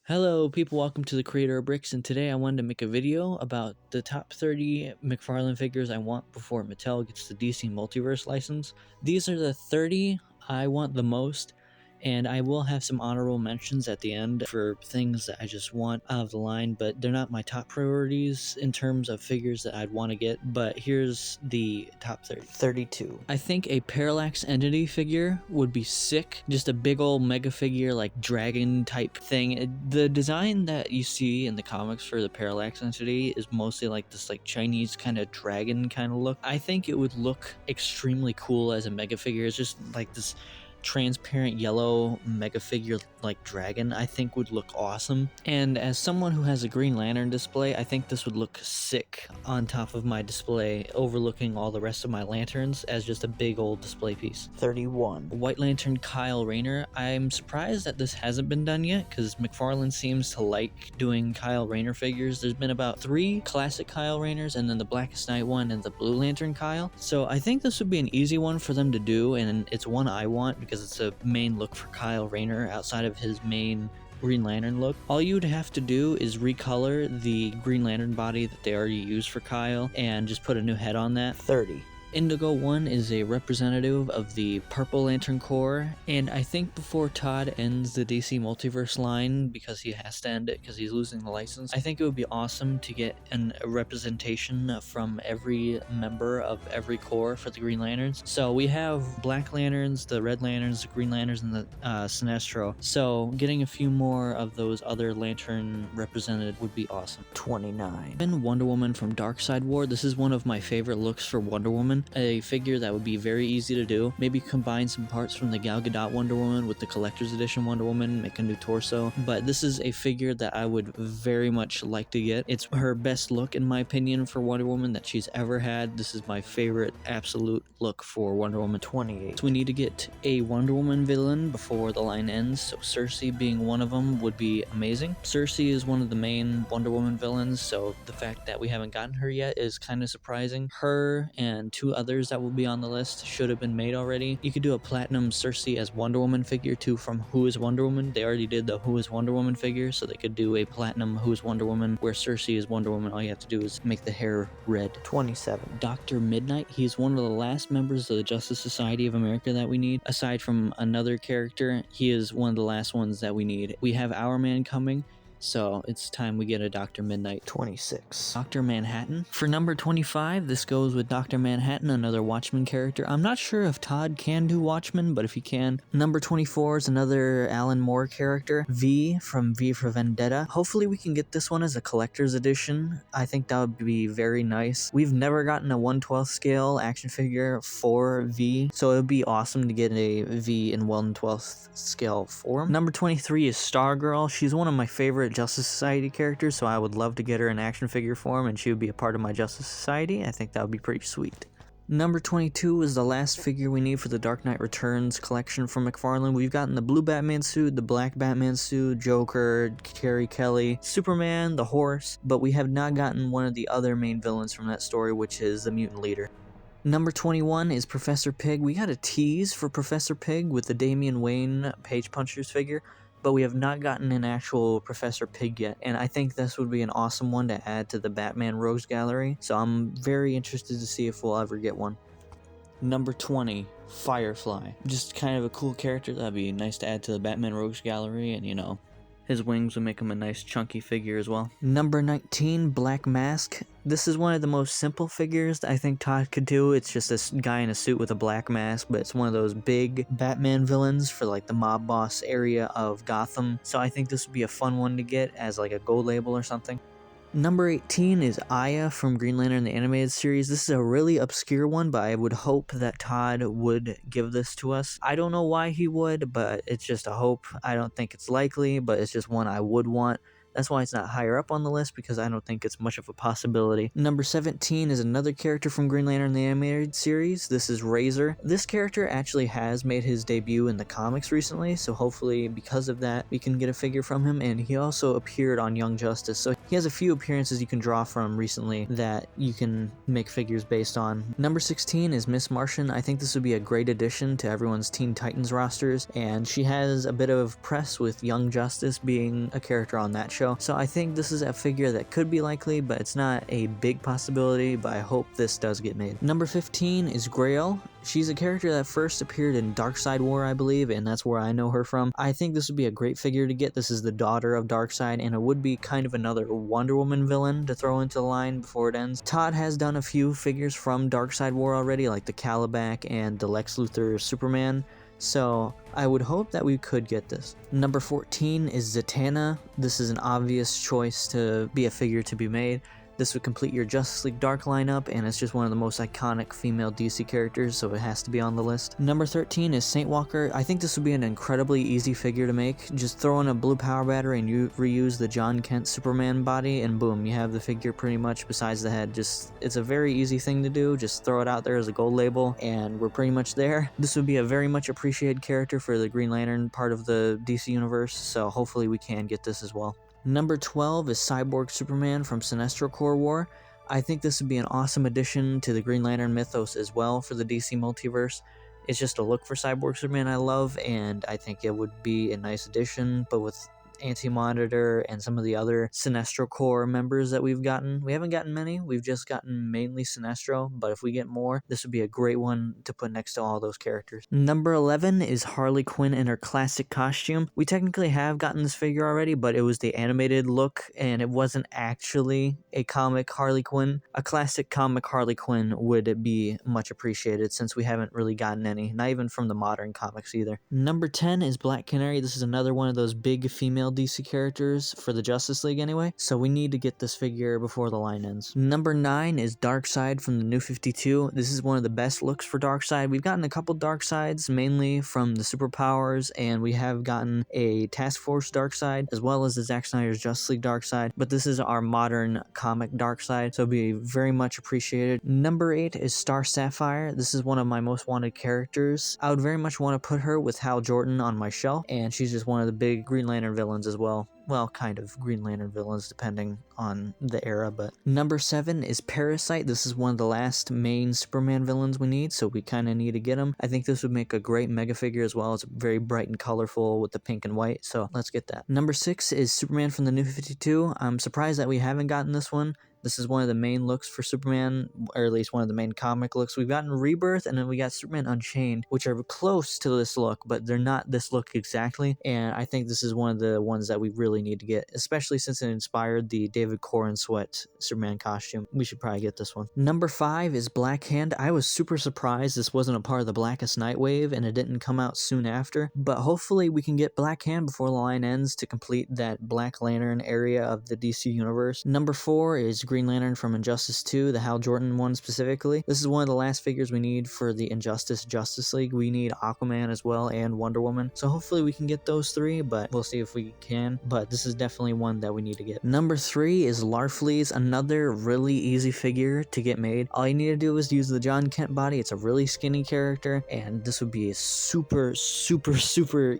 Hello people, welcome to the Creator of Bricks, and today I wanted to make a video about the top 30 McFarlane figures I want before Mattel gets the DC Multiverse license. These are the 30 I want the most, and I will have some honorable mentions at the end for things that I just want out of the line, but they're not my top priorities in terms of figures that I'd want to get. But here's the top 30. 32. I think a Parallax Entity figure would be sick. Just a big old mega figure, like dragon type thing. The design that you see in the comics for the Parallax Entity is mostly like this like Chinese kind of dragon kind of look. I think it would look extremely cool as a mega figure. It's just like this transparent yellow mega figure like dragon. I think would look awesome, and as someone who has a Green Lantern display, I think this would look sick on top of my display, overlooking all the rest of my lanterns as just a big old display piece. 31. White Lantern Kyle Rayner. I'm surprised that this hasn't been done yet, because McFarlane seems to like doing Kyle Rayner figures. There's been about 3 classic Kyle Rayners, and then the Blackest Night one and the Blue Lantern Kyle, so I think this would be an easy one for them to do, and it's one I want because it's a main look for Kyle Rayner outside of his main Green Lantern look. All you would have to do is recolor the Green Lantern body that they already used for Kyle and just put a new head on that. 30. Indigo 1 is a representative of the Purple Lantern Corps, and I think before Todd ends the DC Multiverse line, because he has to end it because he's losing the license, I think it would be awesome to get a representation from every member of every corps for the Green Lanterns. So we have Black Lanterns, the Red Lanterns, the Green Lanterns, and the Sinestro. So getting a few more of those other Lantern represented would be awesome. 29. And Wonder Woman from Darkseid War. This is one of my favorite looks for Wonder Woman. A figure that would be very easy to do. Maybe combine some parts from the Gal Gadot Wonder Woman with the collector's edition Wonder Woman, make a new torso. But this is a figure that I would very much like to get. It's her best look, in my opinion, for Wonder Woman that she's ever had. This is my favorite absolute look for Wonder Woman. 28. So we need to get a Wonder Woman villain before the line ends, so Cersei being one of them would be amazing. Cersei is one of the main Wonder Woman villains, so the fact that we haven't gotten her yet is kind of surprising. Her and 2 others that will be on the list should have been made already. You could do a platinum Cersei as Wonder Woman figure too from Who is Wonder Woman. They already did the Who is Wonder Woman figure, so they could do a platinum Who is Wonder Woman where Cersei is Wonder Woman. All you have to do is make the hair red. 27. Dr. Midnight. He's one of the last members of the Justice Society of America that we need. Aside from another character, he is one of the last ones that we need. We have Our Man coming, so it's time we get a Dr. Midnight. 26. Dr. Manhattan. For number 25, this goes with Dr. Manhattan, another Watchmen character. I'm not sure if Todd can do Watchmen, but if he can. Number 24 is another Alan Moore character, V from V for Vendetta. Hopefully we can get this one as a collector's edition. I think that would be very nice. We've never gotten a 1/12 scale action figure for V, so it would be awesome to get a V in 1/12 scale form. Number 23 is Stargirl. She's one of my favorite Justice Society characters, so I would love to get her in action figure form and she would be a part of my Justice Society. I think that would be pretty sweet. Number 22 is the last figure we need for the Dark Knight Returns collection from McFarlane. We've gotten the blue Batman suit, the black Batman suit, Joker, Carrie Kelly, Superman, the horse, but we have not gotten one of the other main villains from that story, which is the Mutant Leader. Number 21 is Professor Pig. We got a tease for Professor Pig with the Damian Wayne Page Punchers figure, but we have not gotten an actual Professor Pig yet, and I think this would be an awesome one to add to the Batman Rogues Gallery, so I'm very interested to see if we'll ever get one. Number 20, Firefly. Just kind of a cool character that'd be nice to add to the Batman Rogues Gallery, and you know, his wings would make him a nice chunky figure as well. Number 19, Black Mask. This is one of the most simple figures that I think Todd could do. It's just this guy in a suit with a black mask, but it's one of those big Batman villains for like the mob boss area of Gotham. So I think this would be a fun one to get as like a gold label or something. Number 18 is Aya from Green Lantern the Animated Series. This is a really obscure one, but I would hope that Todd would give this to us. I don't know why he would, but it's just a hope. I don't think it's likely, but it's just one I would want. That's why it's not higher up on the list, because I don't think it's much of a possibility. Number 17 is another character from Green Lantern the Animated Series. This is Razor. This character actually has made his debut in the comics recently, so hopefully because of that we can get a figure from him, and he also appeared on Young Justice, so he has a few appearances you can draw from recently that you can make figures based on. Number 16 is Miss Martian. I think this would be a great addition to everyone's Teen Titans rosters, and she has a bit of press with Young Justice being a character on that show, so I think this is a figure that could be likely, but it's not a big possibility, but I hope this does get made. Number 15 is Grail. She's a character that first appeared in Darkseid War, I believe, and that's where I know her from. I think this would be a great figure to get. This is the daughter of Darkseid, and it would be kind of another Wonder Woman villain to throw into the line before it ends. Todd has done a few figures from Darkseid War already, like the Calabac and the Lex Luthor Superman, so I would hope that we could get this. Number 14 is Zatanna. This is an obvious choice to be a figure to be made. This would complete your Justice League Dark lineup, and it's just one of the most iconic female DC characters, so it has to be on the list. Number 13 is Saint Walker. I think this would be an incredibly easy figure to make. Just throw in a blue power battery and you reuse the John Kent Superman body, and boom, you have the figure pretty much besides the head. It's a very easy thing to do. Just throw it out there as a gold label, and we're pretty much there. This would be a very much appreciated character for the Green Lantern part of the DC universe, so hopefully we can get this as well. Number 12 is Cyborg Superman from Sinestro Corps War. I think this would be an awesome addition to the Green Lantern mythos as well for the DC Multiverse. It's just a look for Cyborg Superman I love, and I think it would be a nice addition, but with Anti-Monitor and some of the other Sinestro Corps members that we've gotten. We haven't gotten many, we've just gotten mainly Sinestro, but if we get more, this would be a great one to put next to all those characters. Number 11 is Harley Quinn in her classic costume. We technically have gotten this figure already, but it was the animated look, and it wasn't actually a comic Harley Quinn. A classic comic Harley Quinn would be much appreciated, since we haven't really gotten any, not even from the modern comics either. Number 10 is Black Canary. This is another one of those big female DC characters for the Justice League anyway, so we need to get this figure before the line ends. Number 9 is Darkseid from the New 52. This is one of the best looks for Darkseid. We've gotten a couple Darkseids, mainly from the Superpowers, and we have gotten a Task Force Darkseid, as well as the Zack Snyder's Justice League Darkseid, but this is our modern comic Darkseid, so it'll be very much appreciated. Number 8 is Star Sapphire. This is one of my most wanted characters. I would very much want to put her with Hal Jordan on my shelf, and she's just one of the big Green Lantern villains as well. Well, kind of Green Lantern villains depending on the era, but... Number 7 is Parasite. This is one of the last main Superman villains we need, so we kind of need to get him. I think this would make a great mega figure as well. It's very bright and colorful with the pink and white, so let's get that. Number 6 is Superman from the New 52. I'm surprised that we haven't gotten this one. This is one of the main looks for Superman, or at least one of the main comic looks. We've gotten Rebirth, and then we got Superman Unchained, which are close to this look, but they're not this look exactly, and I think this is one of the ones that we really need to get, especially since it inspired the David Corrin Sweat Superman costume. We should probably get this one. Number 5 is Black Hand. I was super surprised this wasn't a part of the Blackest Night wave, and it didn't come out soon after, but hopefully we can get Black Hand before the line ends to complete that Black Lantern area of the DC universe. Number 4 is Green Lantern from Injustice 2, the Hal Jordan one specifically. This is one of the last figures we need for the Injustice Justice League. We need Aquaman as well and Wonder Woman, so hopefully we can get those 3, but we'll see if we can, but this is definitely one that we need to get. Number 3 is Larfleeze, another really easy figure to get made. All you need to do is use the John Kent body. It's a really skinny character, and this would be a super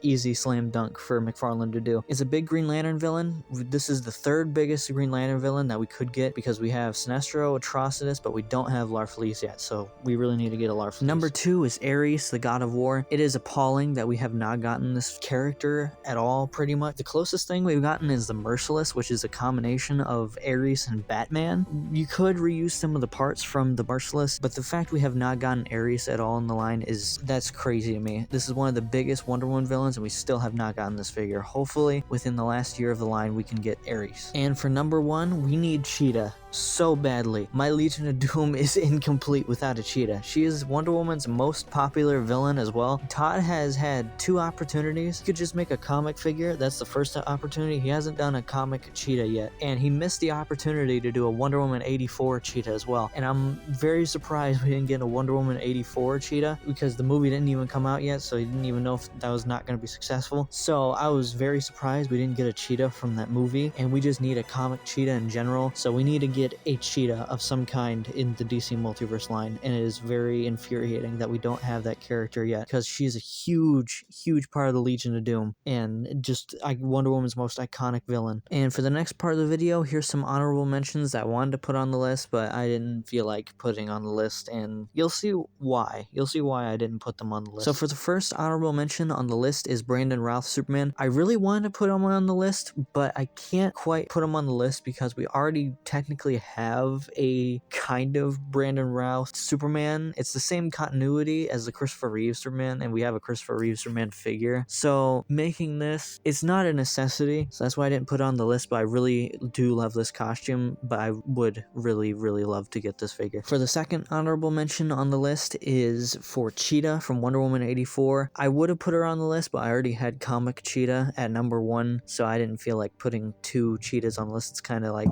easy slam dunk for McFarlane to do. It's a big Green Lantern villain. This is the 3rd biggest Green Lantern villain that we could get, because we have Sinestro, Atrocitus, but we don't have Larfleeze yet, so we really need to get a Larfleeze. Number 2 is Ares, the God of War. It is appalling that we have not gotten this character at all, pretty much. The closest thing we've gotten is the Merciless, which is a combination of Ares and Batman. You could reuse some of the parts from the Merciless, but the fact we have not gotten Ares at all in the line that's crazy to me. This is one of the biggest Wonder Woman villains, and we still have not gotten this figure. Hopefully, within the last year of the line, we can get Ares. And for number 1, we need Cheetah. so badly. My Legion of Doom is incomplete without a cheetah. She is Wonder Woman's most popular villain as well. Todd has had 2 opportunities. He could just make a comic figure. That's the first opportunity. He hasn't done a comic cheetah yet. And he missed the opportunity to do a Wonder Woman 84 cheetah as well. And I'm very surprised we didn't get a Wonder Woman 84 cheetah because the movie didn't even come out yet, so he didn't even know if that was not going to be successful. So I was very surprised we didn't get a cheetah from that movie, and we just need a comic cheetah in general. So we need to get a cheetah of some kind in the DC Multiverse line, and it is very infuriating that we don't have that character yet because she's a huge part of the Legion of Doom and just Wonder Woman's most iconic villain. And for the next part of the video, here's some honorable mentions that I wanted to put on the list, but I didn't feel like putting on the list, and you'll see why. You'll see why I didn't put them on the list. So for the first honorable mention on the list is Brandon Routh Superman. I really wanted to put him on the list, but I can't quite put him on the list because we already technically have a kind of Brandon Routh Superman. It's the same continuity as the Christopher Reeve Superman, and we have a Christopher Reeve Superman figure. So making this, it's not a necessity, so that's why I didn't put it on the list, but I really do love this costume, but I would really love to get this figure. For the second honorable mention on the list is for Cheetah from Wonder Woman 84. I would have put her on the list, but I already had comic Cheetah at number 1, so I didn't feel like putting 2 Cheetahs on the list. It's kind of like,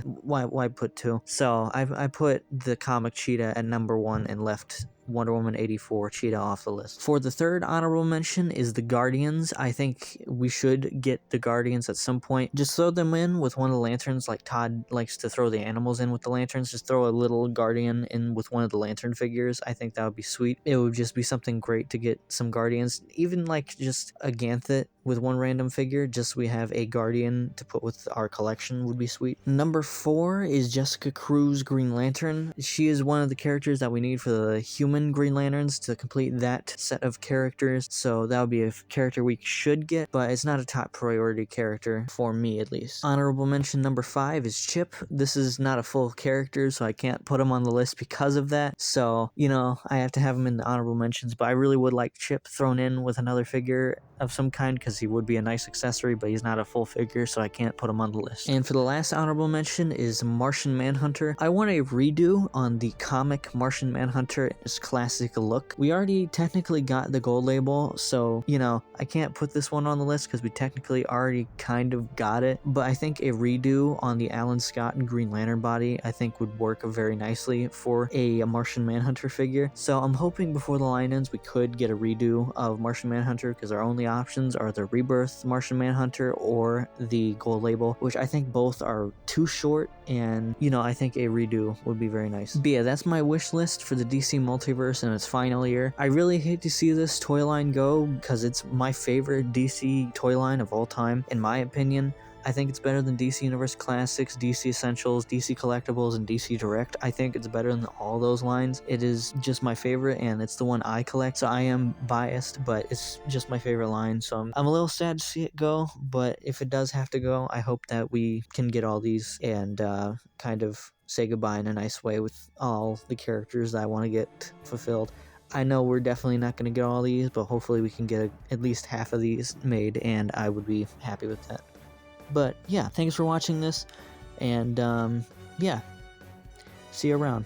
why put 2? So I put the comic Cheetah at number 1 and left Wonder Woman 84 Cheetah off the list. For the third honorable mention is the Guardians. I think we should get the Guardians at some point. Just throw them in with one of the lanterns, like Todd likes to throw the animals in with the lanterns. Just throw a little Guardian in with one of the lantern figures. I think that would be sweet. It would just be something great to get some Guardians. Even like just a Ganthet with one random figure, just so we have a Guardian to put with our collection would be sweet. Number 4 is Jessica Cruz Green Lantern. She is one of the characters that we need for the human Green Lanterns to complete that set of characters, so that would be a character we should get, but it's not a top priority character for me at least. Honorable mention number 5 is Chip. This is not a full character, so I can't put him on the list because of that, so you know, I have to have him in the honorable mentions, but I really would like Chip thrown in with another figure of some kind because he would be a nice accessory, but he's not a full figure, so I can't put him on the list. And for the last honorable mention is Martian Manhunter. I want a redo on the comic Martian Manhunter in his classic look. We already technically got the gold label, so you know, I can't put this one on the list because we technically already kind of got it, but I think a redo on the Alan Scott and Green Lantern body I think would work very nicely for a Martian Manhunter figure. So I'm hoping before the line ends we could get a redo of Martian Manhunter, because our only options are the Rebirth Martian Manhunter or the gold label, which I think both are too short, and you know, I think a redo would be very nice. But yeah, that's my wish list for the DC Multiverse in its final year. I really hate to see this toy line go because it's my favorite DC toy line of all time, in my opinion. I think it's better than DC Universe Classics, DC Essentials, DC Collectibles, and DC Direct. I think it's better than all those lines. It is just my favorite, and it's the one I collect, so I am biased, but it's just my favorite line, so I'm a little sad to see it go, but if it does have to go, I hope that we can get all these and kind of say goodbye in a nice way with all the characters that I want to get fulfilled. I know we're definitely not going to get all these, but hopefully we can get at least half of these made, and I would be happy with that. But yeah, thanks for watching this, and yeah, see you around.